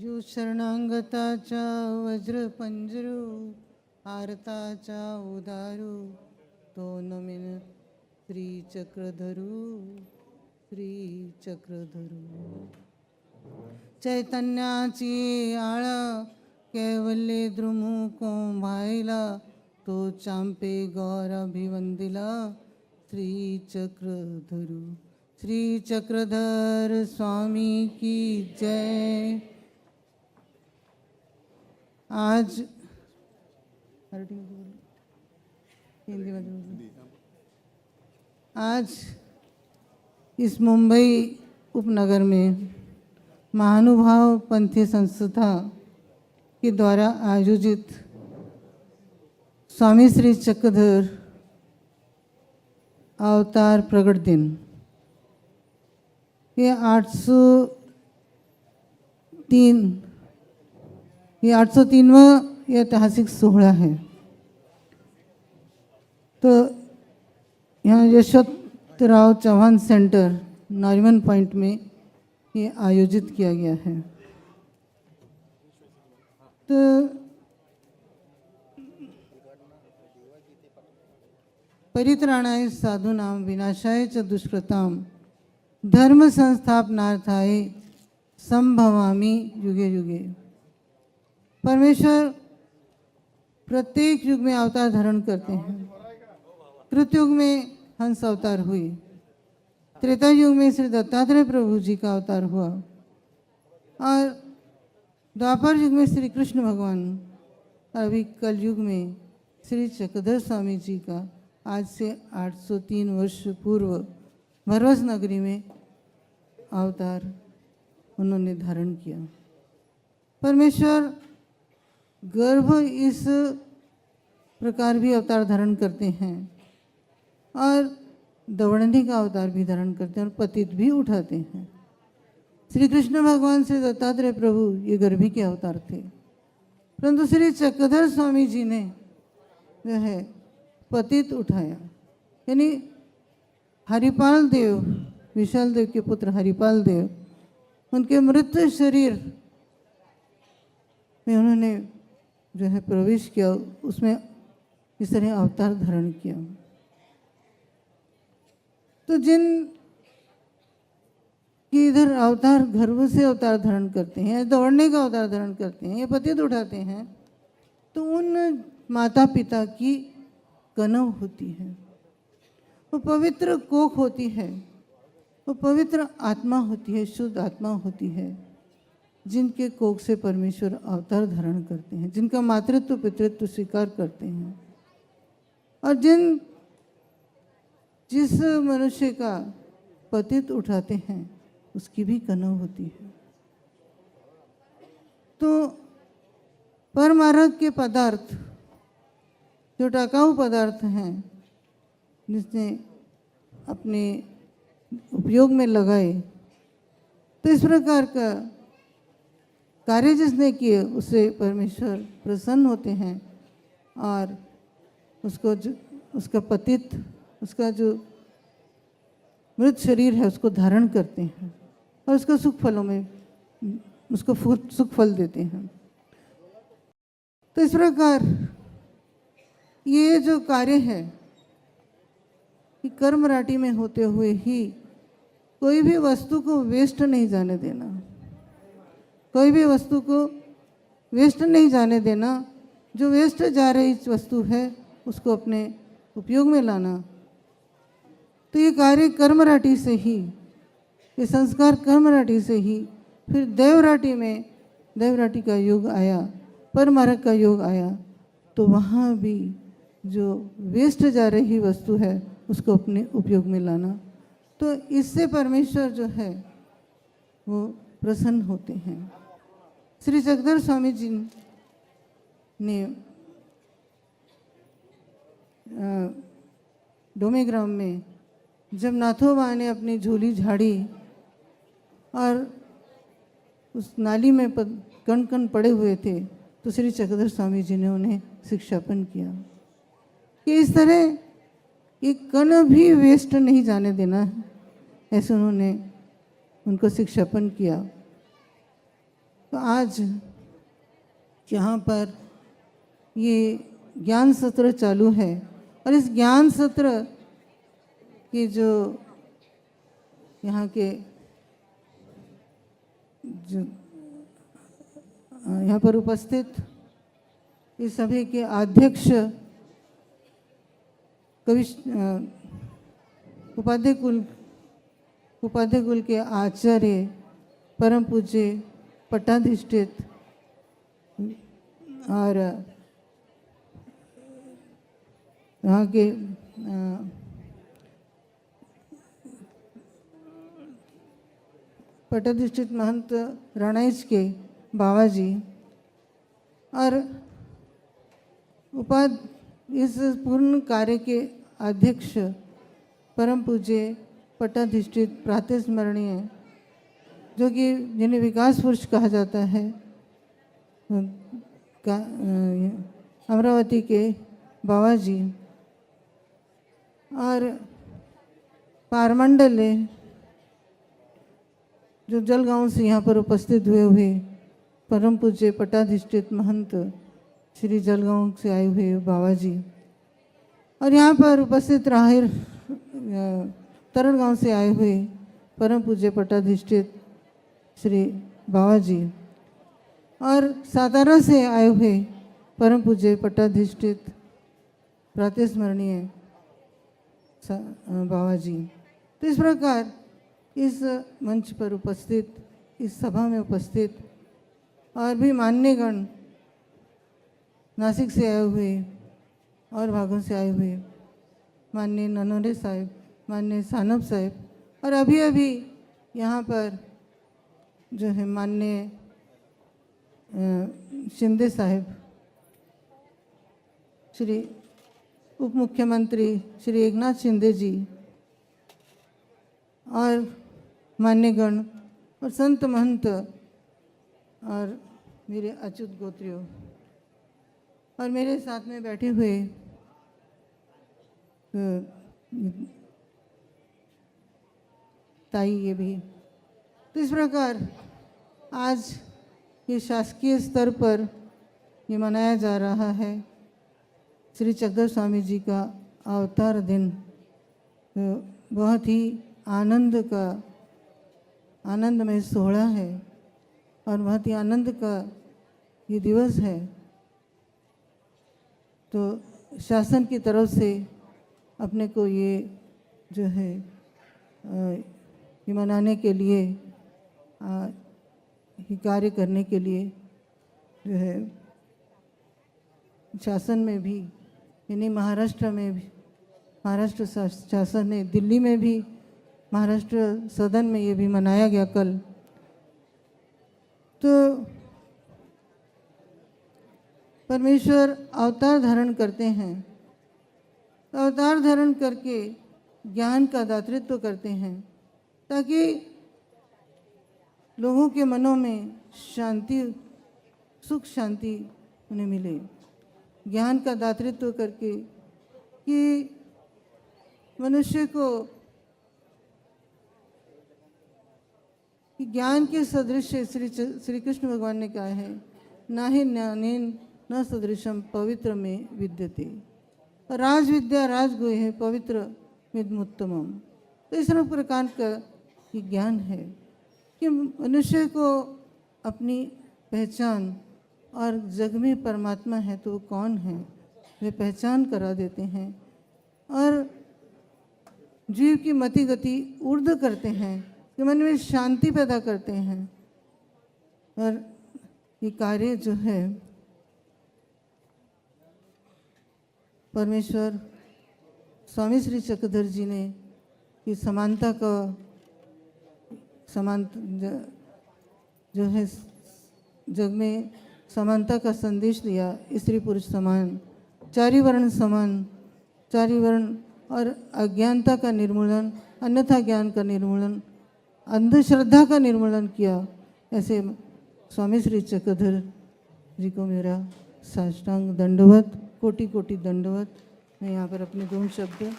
जो शरणांगताचा वज्रपंजरू आरताचा उदारू तो नमिन श्रीचक्रधरू श्रीचक्रधरू चैतन्याची आळ कैवल्य द्रुमुको भाईला तो चांपे गौर अभिवंदिला श्रीचक्रधरू श्रीचक्रधर स्वामी की जय। आज आज इस मुंबई उपनगर में महानुभाव पंथी संस्था के द्वारा आयोजित स्वामी श्री चक्रधर अवतार प्रकट दिन, ये 803वां ऐतिहासिक सोहळा है। तो यहाँ यशवंतराव चौहान सेंटर नॉरिमन पॉइंट में ये आयोजित किया गया है। तो परित्राणाय साधूनां विनाशाय च दुष्कृतां धर्म संस्थापनार्थाय संभवामि युगे युगे। परमेश्वर प्रत्येक युग में अवतार धारण करते हैं। कृतयुग में हंस अवतार हुई, त्रेता युग में श्री दत्तात्रेय प्रभु जी का अवतार हुआ और द्वापर युग में श्री कृष्ण भगवान, और अभी कलयुग में श्री चक्रधर स्वामी जी का आज से 803 वर्ष पूर्व भरवस नगरी में अवतार उन्होंने धारण किया। परमेश्वर गर्भ इस प्रकार भी अवतार धारण करते हैं और दौड़ने का अवतार भी धारण करते हैं और पतित भी उठाते हैं। श्री कृष्ण भगवान से दत्तात्रेय प्रभु ये गर्भी के अवतार थे, परंतु श्री चक्रधर स्वामी जी ने जो है पतित उठाया, यानी हरिपाल देव, विशाल देव के पुत्र हरिपाल देव, उनके मृत शरीर में उन्होंने जो है प्रवेश किया, उसमें इस तरह अवतार धारण किया। तो जिन कि इधर अवतार गर्भ से अवतार धारण करते हैं, दौड़ने का अवतार धारण करते हैं, ये पतित उठाते हैं, तो उन माता पिता की कनव होती है, वो पवित्र कोख होती है, वो पवित्र आत्मा होती है, शुद्ध आत्मा होती है, जिनके कोख से परमेश्वर अवतार धारण करते हैं, जिनका मातृत्व पितृत्व स्वीकार करते हैं। और जिस मनुष्य का पतित उठाते हैं उसकी भी कनव होती है। तो परमार्थ के पदार्थ जो टाकाऊ पदार्थ हैं, जिसने अपने उपयोग में लगाए, तो इस प्रकार का कार्य जिसने किए उससे परमेश्वर प्रसन्न होते हैं और उसका पतित, उसका जो मृत शरीर है उसको धारण करते हैं और उसको सुख फलों में उसको सुख फल देते हैं। तो इस प्रकार ये जो कार्य है कि कर्म राटि में होते हुए ही कोई भी वस्तु को वेस्ट नहीं जाने देना, कोई भी वस्तु को वेस्ट नहीं जाने देना। जो वेस्ट जा रही वस्तु है उसको अपने उपयोग में लाना। तो ये कार्य कर्म राटि से ही, ये संस्कार कर्म राटि से ही, फिर देवराटि में देवराटि का योग आया, परमार्थ का योग आया, तो वहाँ भी जो वेस्ट जा रही वस्तु है उसको अपने उपयोग में लाना। तो इससे परमेश्वर जो है वो प्रसन्न होते हैं। श्री चक्रधर स्वामी जी ने डोमेग्राम में जब नाथोबा ने अपनी झोली झाड़ी और उस नाली में कण कण पड़े हुए थे, तो श्री चक्रधर स्वामी जी ने उन्हें शिक्षापन किया कि इस तरह एक कण भी वेस्ट नहीं जाने देना है। ऐसे उन्होंने उनको शिक्षापन किया। तो आज यहाँ पर ये ज्ञान सत्र चालू है और इस ज्ञान सत्र के जो यहाँ के जो यहाँ पर उपस्थित इस सभी के अध्यक्ष उपाध्याय कुल के आचार्य परम पूज्य पट्टाधिष्ठित और यहाँ के पट्टाधिष्ठित महंत रणेश के बाबा जी और इस पूर्ण कार्य के अध्यक्ष परम पूज्य पट्टाधिष्ठित प्रातस्मरणीय जो कि जिन्हें विकास पुरुष कहा जाता है अमरावती के बाबा जी और पारमंडल जो जलगांव से यहाँ पर उपस्थित हुए परम पूज्य पट्टाधिष्ठित महंत श्री जलगांव से आए हुए बाबा जी और यहाँ पर उपस्थित राहिर तरनगांव से आए हुए परम पूज्य पट्टाधिष्ठित श्री बाबा जी और सातारा से आए हुए परम पूज्य पट्टाधिष्ठित प्रातस्मरणीय बाबा जी। तो इस प्रकार इस मंच पर उपस्थित इस सभा में उपस्थित और भी मान्यगण नासिक से आए हुए और भागों से आए हुए माननीय ननौरे साहब, माननीय सानप साहब और अभी अभी यहाँ पर जो है माननीय शिंदे साहब, श्री उप मुख्यमंत्री श्री एकनाथ शिंदे जी और मान्यगण और संत महंत और मेरे अच्युत गोत्रियों और मेरे साथ में बैठे हुए ताई ये भी। तो इस प्रकार आज ये शासकीय स्तर पर ये मनाया जा रहा है श्री चकधर स्वामी जी का अवतार दिन। तो बहुत ही आनंदमय सोहळा है और बहुत ही आनंद का ये दिवस है। तो शासन की तरफ से अपने को ये जो है ये मनाने के लिए ये कार्य करने के लिए जो है शासन में भी यानी महाराष्ट्र में भी महाराष्ट्र शासन ने दिल्ली में भी महाराष्ट्र सदन में ये भी मनाया गया कल। तो परमेश्वर अवतार धारण करते हैं, अवतार धारण करके ज्ञान का दातृत्व करते हैं ताकि लोगों के मनों में शांति सुख शांति उन्हें मिले। ज्ञान का दातृत्व करके कि मनुष्य को ज्ञान के सदृश श्री कृष्ण भगवान ने कहा है ना ही ज्ञानेन न सदृशम पवित्र में विद्यते, राज विद्या राजगुह है पवित्र मिदमुत्तमम। तो इस प्रकार का ये ज्ञान है कि मनुष्य को अपनी पहचान और जग में परमात्मा है तो वो कौन है वे पहचान करा देते हैं और जीव की मति गति ऊर्ध्व करते हैं कि मन में शांति पैदा करते हैं। और ये कार्य जो है परमेश्वर स्वामी श्री चक्रधर जी ने कि समानता का जो है जग में समानता का संदेश दिया। स्त्री पुरुष समान, चारि वर्ण समान, चारि वर्ण और अज्ञानता का निर्मूलन, अन्यथा ज्ञान का निर्मूलन, अंधश्रद्धा का निर्मूलन किया। ऐसे स्वामी श्री चक्रधर जी को मेरा साष्टांग दंडवत, कोटि कोटि दंडवत। मैं यहाँ पर अपने 2 शब्द